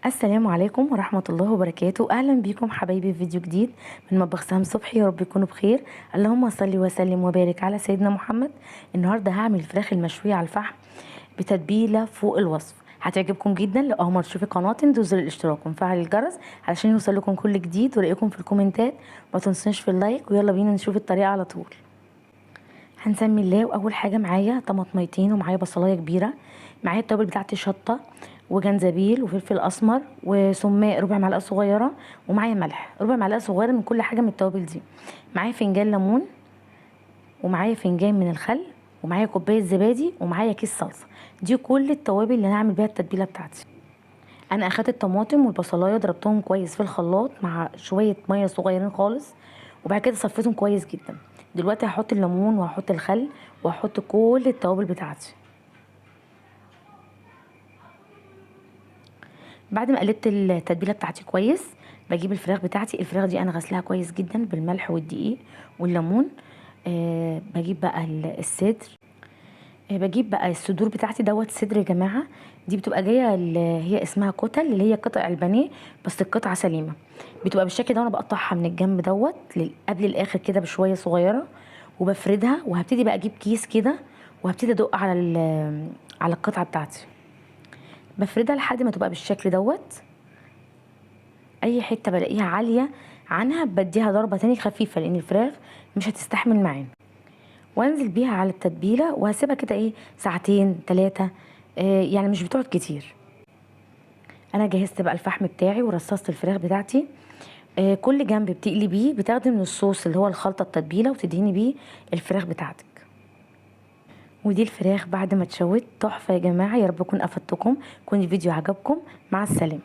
السلام عليكم ورحمة الله وبركاته. أهلا بكم حبايبي في فيديو جديد من مطبخ سهام صبحي. يا رب يكونوا بخير. اللهم صل وسلم وبارك على سيدنا محمد. النهاردة هعمل الفراخ المشوية على الفحم بتتبيلة فوق الوصف، هتعجبكم جدا. لو أول مرة تشوفي قناتي انزلوا الاشتراك وفعل الجرس علشان يوصل لكم كل جديد ولاقيكم في الكومنتات. ما تنسوش في اللايك، ويلا بينا نشوف الطريقة على طول. هنسمي الله. واول حاجه معايا طماطميتين، ومعايا بصلايه كبيره، معايا التوابل بتاعتي شطه وجنزبيل وفلفل اسمر وسماق ربع معلقه صغيره، ومعايا ملح ربع معلقه صغيره من كل حاجه من التوابل دي. معايا فنجان ليمون، ومعايا فنجان من الخل، ومعايا كوبايه زبادي، ومعايا كيس صلصه. دي كل التوابل اللي هنعمل بيها التتبيله بتاعتي. انا اخدت الطماطم والبصلايه ضربتهم كويس في الخلاط مع شويه ميه صغيرين خالص، وبعد كده صفيتهم كويس جدا. دلوقتي هحط الليمون وهحط الخل وهحط كل التوابل بتاعتي. بعد ما قلبت التتبيله بتاعتي كويس، بجيب الفراخ بتاعتي. الفراخ دي انا غسلها كويس جدا بالملح والدقيق والليمون. بجيب بقى الصدر. بجيب بقى الصدور بتاعتي دوت صدر يا جماعه. دي بتبقى جايه اللي هي اسمها كتل، اللي هي قطع البانيه بس القطعه سليمه. بتبقى بالشكل ده، وانا بقطعها من الجنب دوت قبل الاخر كده بشويه صغيره، وبفردها. وهبتدي بقى اجيب كيس كده وهبتدي ادق على القطعه بتاعتي. بفردها لحد ما تبقى بالشكل دوت. اي حته بلاقيها عاليه عنها بديها ضربه تاني خفيفه، لان الفراخ مش هتستحمل معانا. وانزل بيها على التتبيله وهسيبها كده ساعتين 3. يعني مش بتقعد كتير. انا جهزت بقى الفحم بتاعي ورصصت الفراخ بتاعتي. كل جنب بتقلي بيه، بتاخدي من الصوص اللي هو الخلطه التتبيله وتدهني بيه الفراخ بتاعتك. ودي الفراخ بعد ما اتشوت تحفه يا جماعه. يا رب اكون افدتكم، يكون الفيديو عجبكم. مع السلامه.